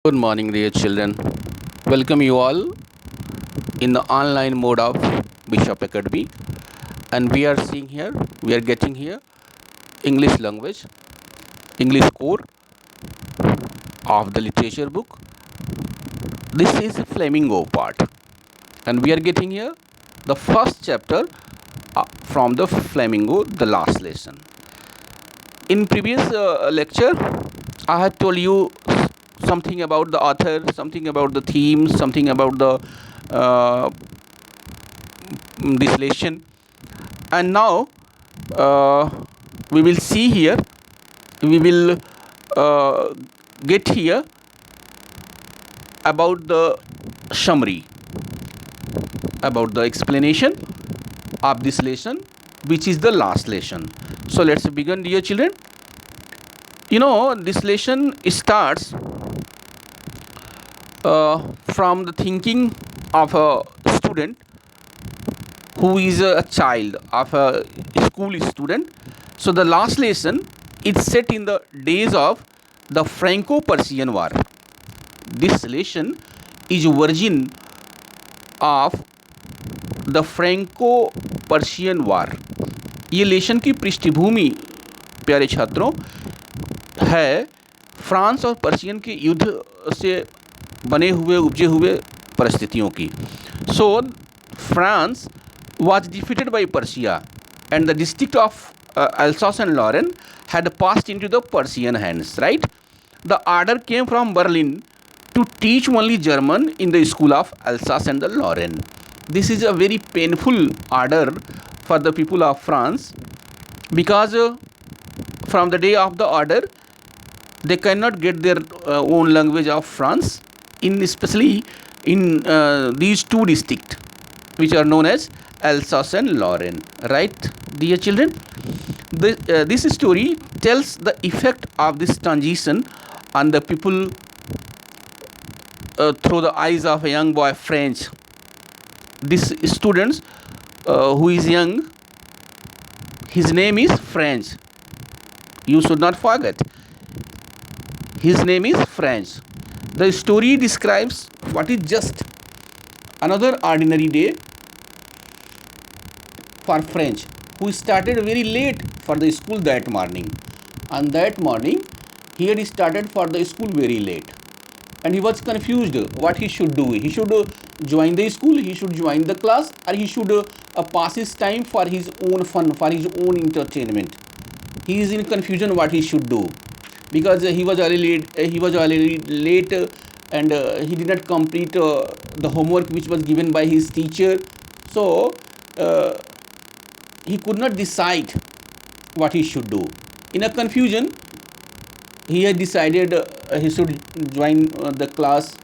Good morning, dear children. Welcome you all in the online mode of Bishop Academy, and we are getting here English language, English core of the literature book. This is Flamingo part, and we are getting here the first chapter from the Flamingo, the last lesson. In previous lecture, I had told you something about the author, something about the theme, something about the uh, this lesson, and now uh, we will see here, we will uh, get here about the summary, about the explanation of this lesson, which is the last lesson. So let's begin, dear children. This lesson starts from the thinking of a student who is a child of a school student. So the last lesson is set in the days of the Franco-Persian War. This lesson is origin of the Franco Persian war. ये lesson की पृष्ठभूमि, प्यारे छात्रों, है France और Persian के युद्ध से बने हुए उपजे हुए परिस्थितियों की. सो France was defeated by Persia and the district of Alsace and Lorraine had passed into the Persian hands, right? The order came from Berlin to teach only German in the school of Alsace and the Lorraine. This is a very painful order for the people of France, because from the day of the order they cannot get their own language of France, especially in these two districts which are known as Alsace and Lorraine, right, dear children? This story tells the effect of this transition on the people through the eyes of a young boy French. This student who is young, his name is French. You should not forget. His name is French. The story describes what is just another ordinary day for French, who started very late for the school that morning. On that morning, he had started for the school very late, and he was confused what he should do. He should join the school, he should join the class, or he should pass his time for his own fun, for his own entertainment. He is in confusion what he should do, because he was already late, and he did not complete the homework which was given by his teacher. So he could not decide what he should do. In a confusion, he had decided he should join the class.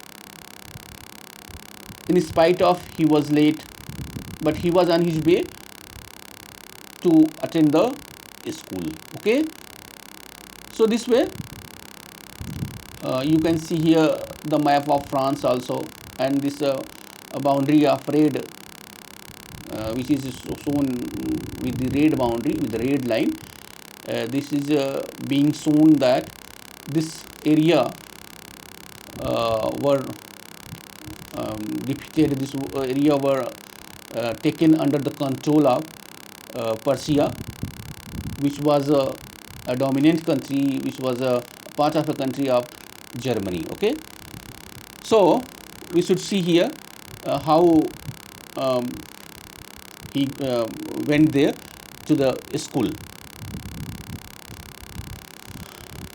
In spite of he was late, but he was on his way to attend the school. Okay, so this way you can see here the map of France also, and this boundary of red, which is shown with the red boundary, with the red line. This is being shown that this area were defeated, this area were taken under the control of Persia, which was a dominant country, which was a part of a country of Germany. Okay, so we should see here how he went there to the school.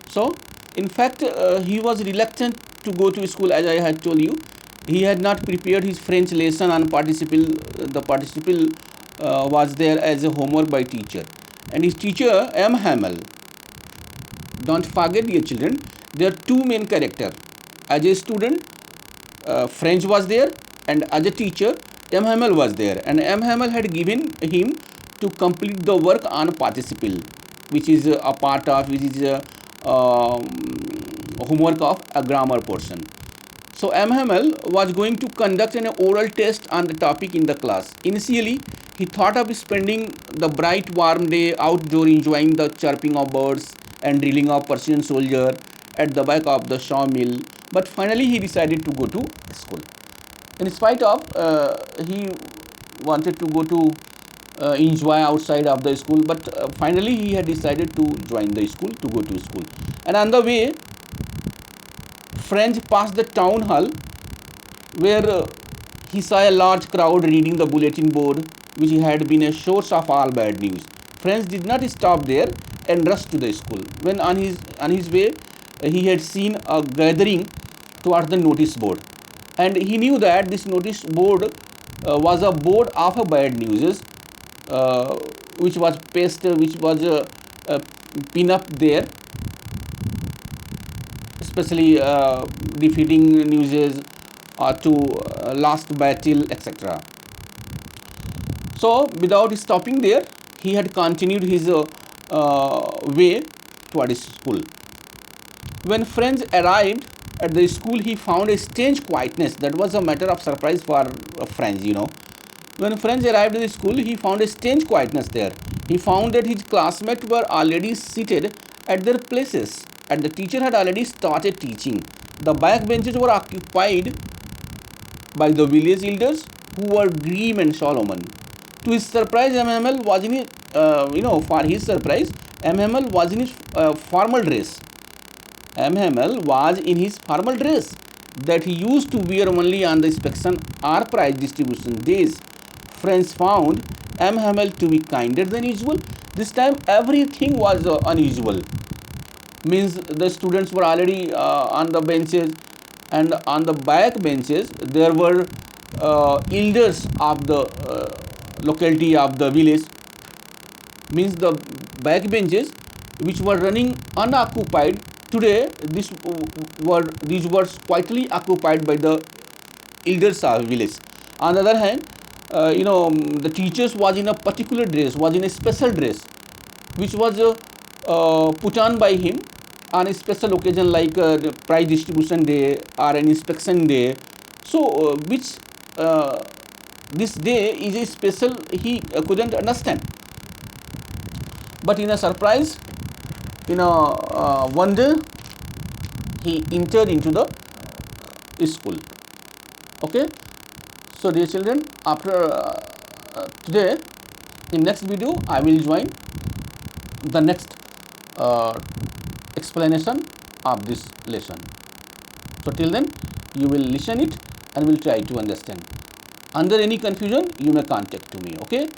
So in fact he was reluctant to go to school, as I had told you. He had not prepared his French lesson on participle. The participle was there as a homework by teacher, and his teacher M. Hamel. Don't forget, dear children, there are two main characters. As a student, French was there, and as a teacher, M. Hamel was there, and M. Hamel had given him to complete the work on participle, which is a part of, which is a homework of a grammar portion. So M. Hamel was going to conduct an oral test on the topic in the class. Initially, he thought of spending the bright warm day outdoor, enjoying the chirping of birds and drilling of Persian soldier at the back of the sawmill but finally he decided to go to school. In spite of he wanted to go to enjoy outside of the school, but finally he had decided to join the school, to go to school. And on the way, French passed the town hall where he saw a large crowd reading the bulletin board, which had been a source of all bad news. French did not stop there and rushed to the school. When on his way, he had seen a gathering towards the notice board, and he knew that this notice board was a board of bad news, which was pinned up there, especially defeating news to last battle, etc. So without stopping there, he had continued his way toward his school. When French arrived at the school, he found a strange quietness. That was a matter of surprise for French, you know. When French arrived at the school, he found a strange quietness there. He found that his classmates were already seated at their places, and the teacher had already started teaching. The back benches were occupied by the village elders, who were Grimm and Solomon. To his surprise, MML was in his, for his surprise, MML was in his formal dress. MML was in his formal dress that he used to wear only on the inspection or prize distribution days. Friends found MML to be kinder than usual. This time everything was unusual. Means the students were already on the benches, and on the back benches there were elders of the locality of the village. Means the back benches which were running unoccupied today, these were quietly occupied by the elders of village. On the other hand, the teachers was in a particular dress, was in a special dress, which was put on by him on a special occasion, like prize distribution day or an inspection day. So which this day is a special, he couldn't understand. But in a surprise, in a wonder, he entered into the school. Okay, so dear children, after today, in next video I will join the next explanation of this lesson. So till then, you will listen it and will try to understand. Under any confusion, you may contact to me. Okay.